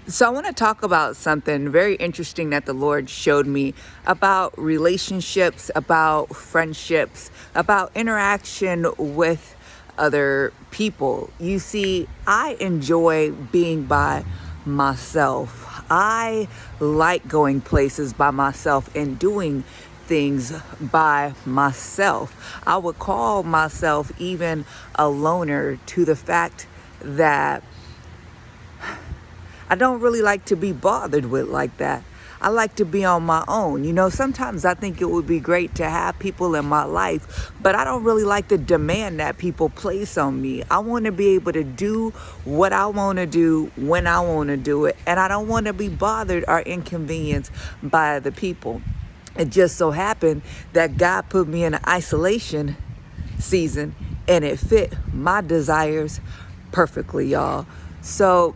So I want to talk about something very interesting that the Lord showed me about relationships, about friendships, about interaction with other people. You see, I enjoy being by myself. I like going places by myself and doing things by myself. I would call myself even a loner to the fact that I don't really like to be bothered with like that. I like to be on my own. You know, sometimes I think it would be great to have people in my life, but I don't really like to demand that people place on me. I want to be able to do what I want to do when I want to do it, and I don't want to be bothered or inconvenienced by the people. It just so happened that God put me in an isolation season and it fit my desires perfectly, y'all. So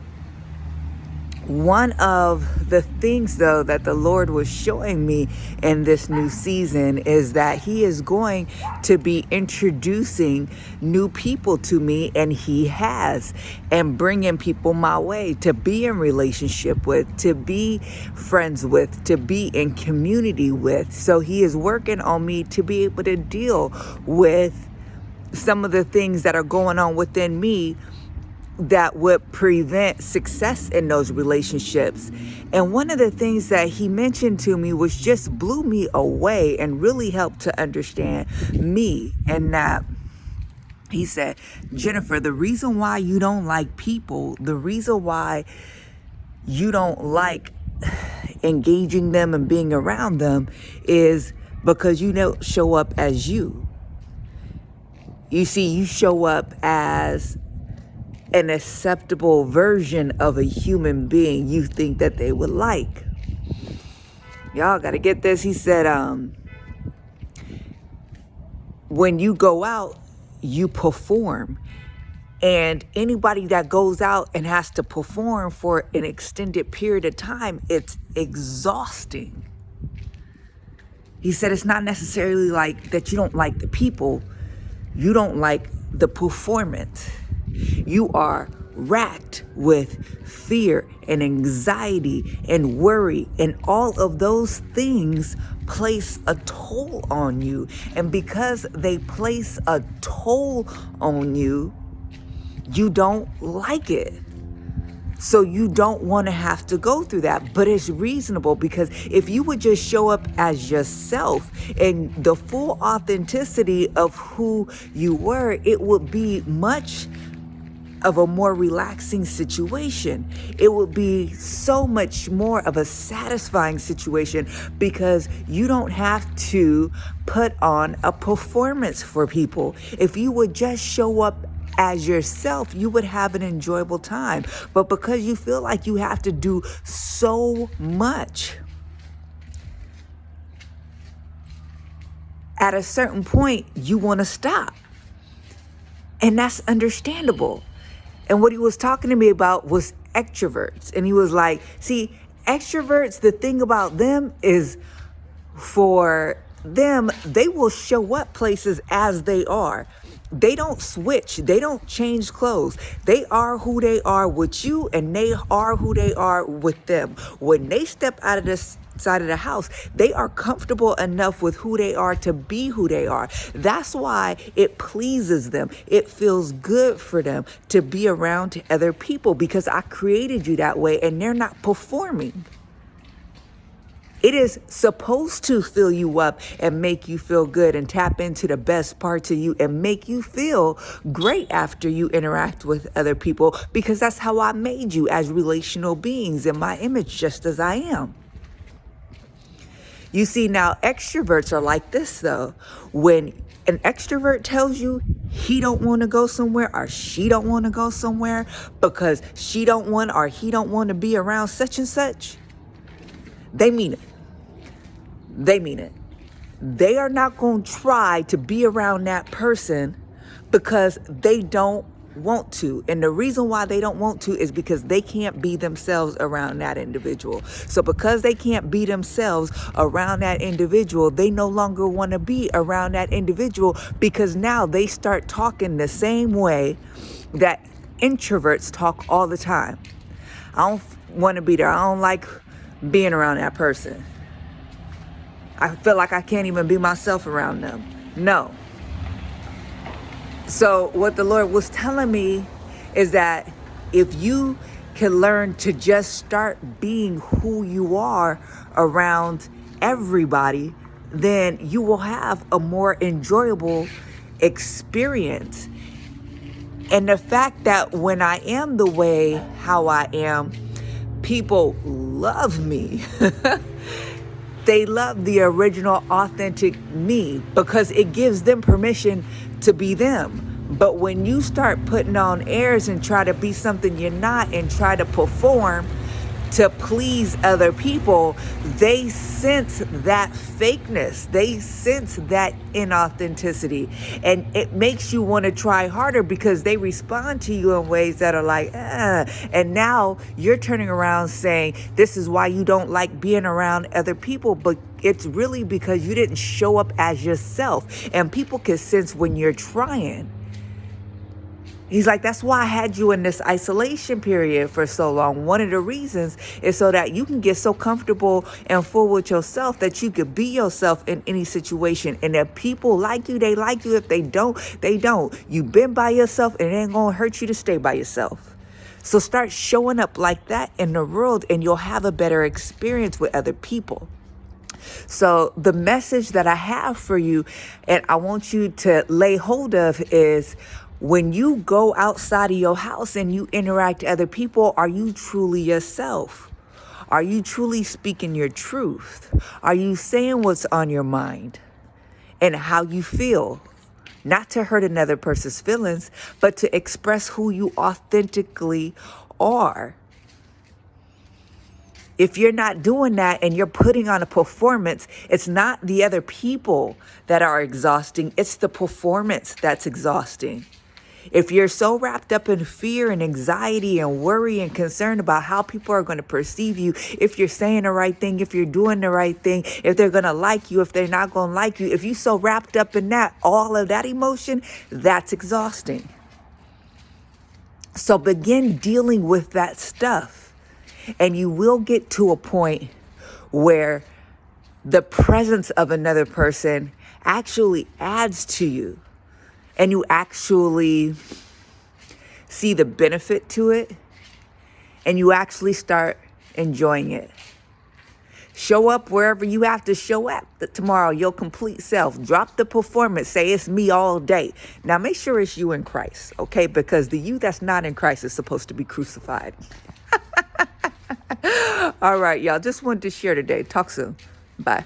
one of the things, though, that the Lord was showing me in this new season is that He is going to be introducing new people to me, and He has, and bringing people my way to be in relationship with, to be friends with, to be in community with. So He is working on me to be able to deal with some of the things that are going on within me that would prevent success in those relationships. And one of the things that he mentioned to me was just blew me away and really helped to understand me. And that he said, Jennifer, the reason why you don't like people, the reason why you don't like engaging them and being around them is because you don't show up as you. You see, you show up as an acceptable version of a human being you think that they would like. Y'all gotta get this. He said, when you go out, you perform. And anybody that goes out and has to perform for an extended period of time, it's exhausting. He said it's not necessarily like that you don't like the people, you don't like the performance. You are racked with fear and anxiety and worry, and all of those things place a toll on you. And because they place a toll on you, you don't like it. So you don't want to have to go through that. But it's reasonable, because if you would just show up as yourself and the full authenticity of who you were, it would be much of a more relaxing situation. It would be so much more of a satisfying situation, because you don't have to put on a performance for people. If you would just show up as yourself, you would have an enjoyable time. But because you feel like you have to do so much, at a certain point, you want to stop. And that's understandable. And what he was talking to me about was extroverts. And he was like, see, extroverts, the thing about them is, for them, they will show up places as they are. They don't switch. They don't change clothes. They are who they are with you, and they are who they are with them. When they step out of this side of the house, they are comfortable enough with who they are to be who they are. That's why it pleases them. It feels good for them to be around other people, because I created you that way, and they're not performing. It is supposed to fill you up and make you feel good and tap into the best parts of you and make you feel great after you interact with other people, because that's how I made you, as relational beings in my image, just as I am. You see, now extroverts are like this, though. When an extrovert tells you he don't want to go somewhere or she don't want to go somewhere because she don't want or he don't want to be around such and such, they mean it. They mean it. They are not going to try to be around that person because they don't want to. And the reason why they don't want to is because they can't be themselves around that individual. So because they can't be themselves around that individual, they no longer want to be around that individual, because now they start talking the same way that introverts talk all the time. I don't want to be there. I don't like being around that person. I feel like I can't even be myself around them. No. So what the Lord was telling me is that if you can learn to just start being who you are around everybody, then you will have a more enjoyable experience. And the fact that when I am the way how I am, people love me. They love the original, authentic me because it gives them permission to be them. But when you start putting on airs and try to be something you're not and try to perform to please other people, they sense that fakeness. They sense that inauthenticity. And it makes you want to try harder because they respond to you in ways that are like, And now you're turning around saying, this is why you don't like being around other people. But it's really because you didn't show up as yourself. And people can sense when you're trying. He's like, that's why I had you in this isolation period for so long. One of the reasons is so that you can get so comfortable and full with yourself that you could be yourself in any situation. And if people like you, they like you. If they don't, they don't. You've been by yourself and it ain't going to hurt you to stay by yourself. So start showing up like that in the world and you'll have a better experience with other people. So the message that I have for you and I want you to lay hold of is, when you go outside of your house and you interact with other people, are you truly yourself? Are you truly speaking your truth? Are you saying what's on your mind and how you feel? Not to hurt another person's feelings, but to express who you authentically are. If you're not doing that and you're putting on a performance, it's not the other people that are exhausting. It's the performance that's exhausting. If you're so wrapped up in fear and anxiety and worry and concern about how people are going to perceive you, if you're saying the right thing, if you're doing the right thing, if they're going to like you, if they're not going to like you, if you're so wrapped up in that, all of that emotion, that's exhausting. So begin dealing with that stuff. And you will get to a point where the presence of another person actually adds to you. And you actually see the benefit to it. And you actually start enjoying it. Show up wherever you have to show up tomorrow, your complete self. Drop the performance. Say it's me all day. Now make sure it's you in Christ, okay? Because the you that's not in Christ is supposed to be crucified. All right, y'all. Just wanted to share today. Talk soon. Bye.